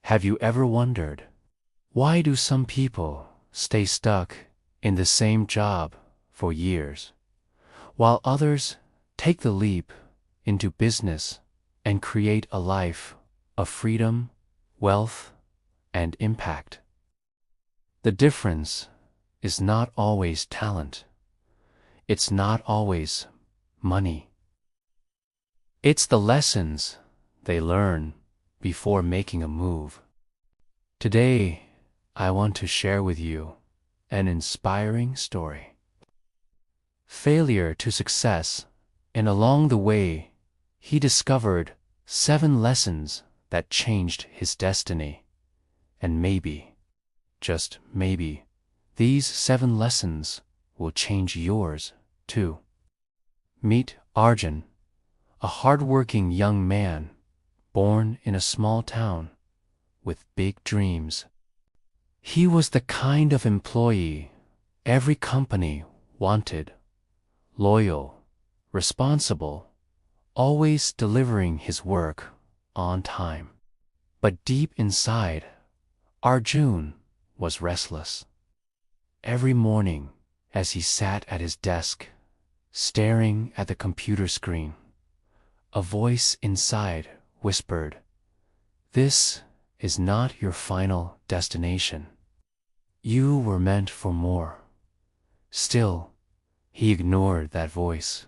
Have you ever wondered, why do some people stay stuck in the same job for years, while others take the leap into business and create a life of freedom, wealth, and impact? The difference is not always talent. It's not always money. It's the lessons they learn before making a move. Today, I want to share with you an inspiring story. Failure to success, and along the way, he discovered 7 lessons that changed his destiny. And maybe, just maybe, these 7 lessons will change yours too. Meet Arjun, a hardworking young man born in a small town with big dreams. He was the kind of employee every company wanted: loyal, responsible, always delivering his work on time. But deep inside, Arjun was restless. Every morning, as he sat at his desk, staring at the computer screen, a voice inside whispered, "This is not your final destination. You were meant for more." Still, he ignored that voice,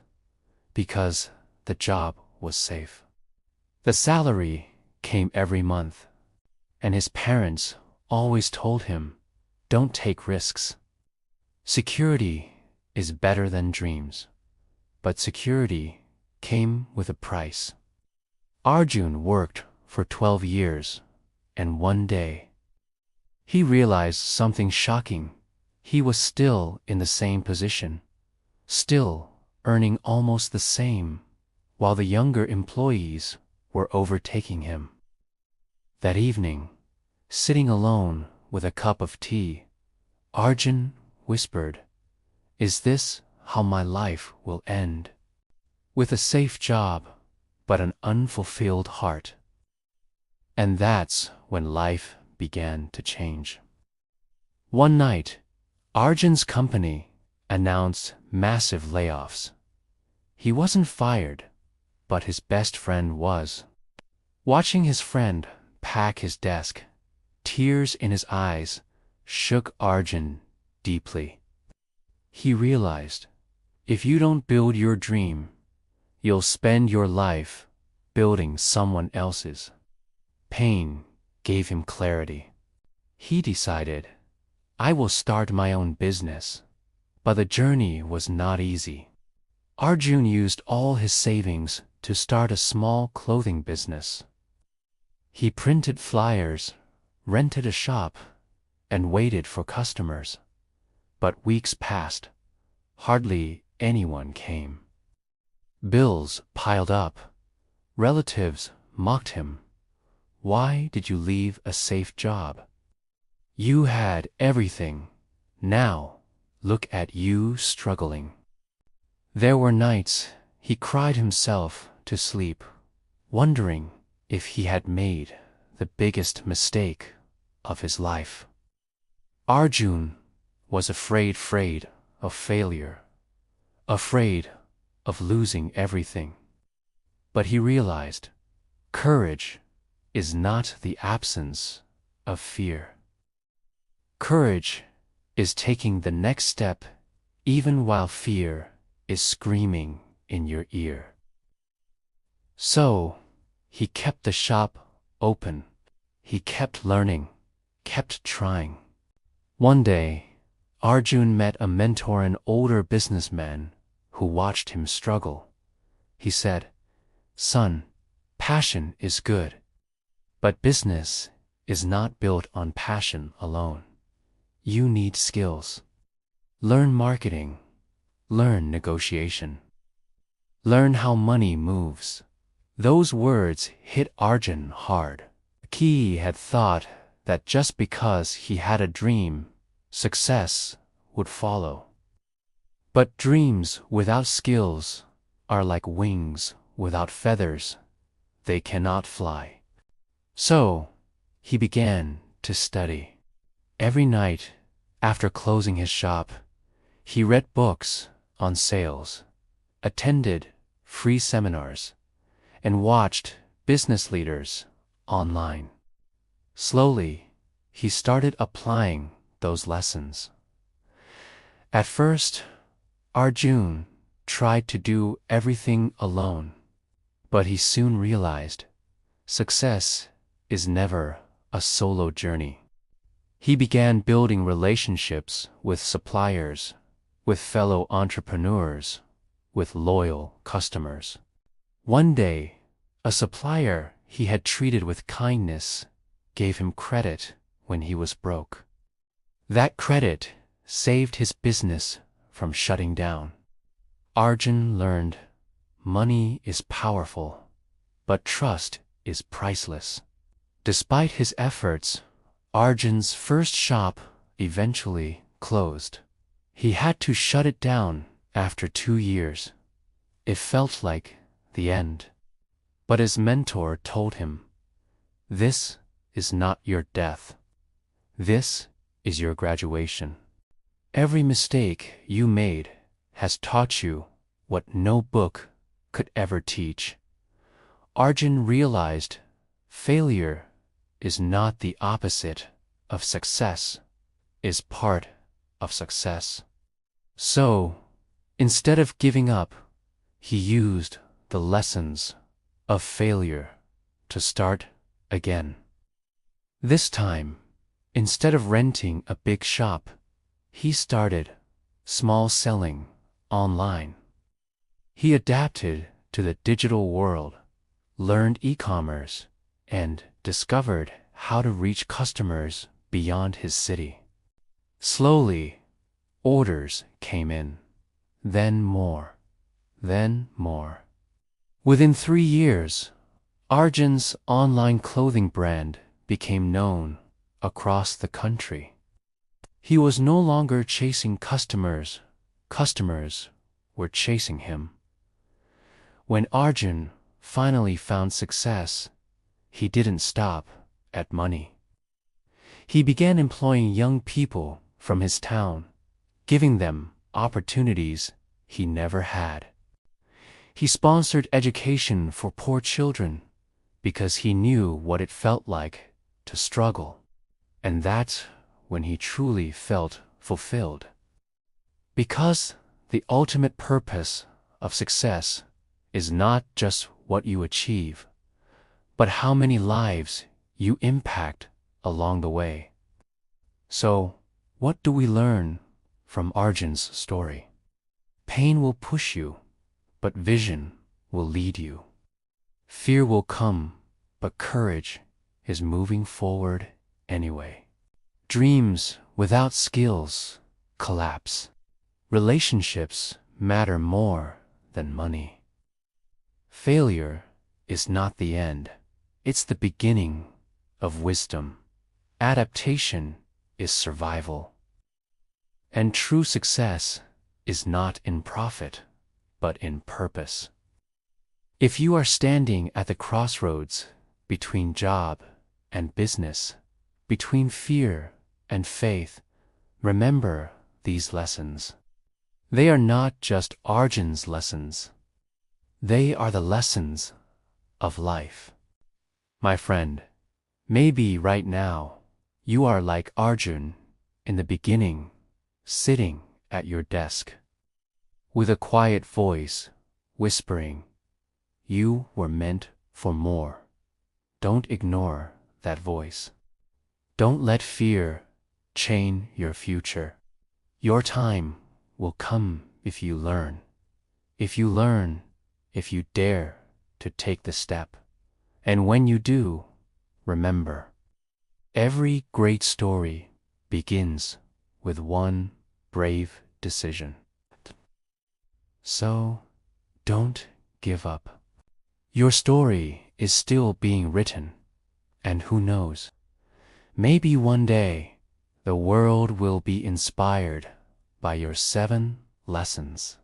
because the job was safe. The salary came every month, and his parents always told him, "Don't take risks. Security is better than dreams." But security came with a price. Arjun worked for 12 years, and one day, he realized something shocking. He was still in the same position, still earning almost the same, while the younger employees were overtaking him. That evening, sitting alone with a cup of tea, Arjun whispered, "Is this how my life will end? With a safe job, but an unfulfilled heart?" And that's when life began to change. One night, Arjun's company announced massive layoffs. He wasn't fired, but his best friend was. Watching his friend pack his desk, tears in his eyes shook Arjun deeply. He realized, if you don't build your dream, you'll spend your life building someone else's. Pain gave him clarity. He decided, I will start my own business. But the journey was not easy. Arjun used all his savings to start a small clothing business. He printed flyers, rented a shop, and waited for customers. But weeks passed. Hardly anyone came. Bills piled up. Relatives mocked him. Why did you leave a safe job? You had everything. Now, look at you struggling. There were nights he cried himself to sleep, wondering if he had made the biggest mistake of his life. Arjun was afraid of failure, afraid of losing everything. But he realized, courage is not the absence of fear. Courage is taking the next step even while fear is screaming in your ear. So, he kept the shop open. He kept learning, kept trying. One day, Arjun met a mentor, an older businessman who watched him struggle. He said, "Son, passion is good, but business is not built on passion alone. You need skills. Learn marketing, learn negotiation, learn how money moves." Those words hit Arjun hard. He had thought that just because he had a dream, success would follow. But dreams without skills are like wings without feathers. They cannot fly. So, he began to study. Every night, after closing his shop, he read books on sales, attended free seminars, and watched business leaders online. Slowly, he started applying those lessons. At first, Arjun tried to do everything alone, but he soon realized success is never a solo journey. He began building relationships with suppliers, with fellow entrepreneurs, with loyal customers. One day, a supplier he had treated with kindness gave him credit when he was broke. That credit saved his business from shutting down. Arjun learned money is powerful, but trust is priceless. Despite his efforts, Arjun's first shop eventually closed. He had to shut it down after 2 years. It felt like the end. But his mentor told him, "This is not your death. This is your graduation. Every mistake you made has taught you what no book could ever teach." Arjun realized failure is not the opposite of success, is part of success. So, instead of giving up, he used the lessons of failure to start again. This time, instead of renting a big shop, he started small selling online. He adapted to the digital world, learned e-commerce, and discovered how to reach customers beyond his city. Slowly, orders came in, then more, then more. Within 3 years, Arjun's online clothing brand became known across the country. He was no longer chasing customers, customers were chasing him. When Arjun finally found success, he didn't stop at money. He began employing young people from his town, giving them opportunities he never had. He sponsored education for poor children because he knew what it felt like to struggle. And that's when he truly felt fulfilled. Because the ultimate purpose of success is not just what you achieve, but how many lives you impact along the way. So, what do we learn from Arjun's story? Pain will push you, but vision will lead you. Fear will come, but courage is moving forward anyway. Dreams without skills collapse. Relationships matter more than money. Failure is not the end. It's the beginning of wisdom. Adaptation is survival. And true success is not in profit, but in purpose. If you are standing at the crossroads between job and business, between fear and faith, remember these lessons. They are not just Arjun's lessons. They are the lessons of life. My friend, maybe right now you are like Arjun in the beginning, sitting at your desk, with a quiet voice whispering, "You were meant for more." Don't ignore that voice. Don't let fear chain your future. Your time will come if you learn. If you learn, if you dare to take the step. And when you do, remember, every great story begins with one brave decision. So, don't give up. Your story is still being written, and who knows, maybe one day the world will be inspired by your 7 lessons.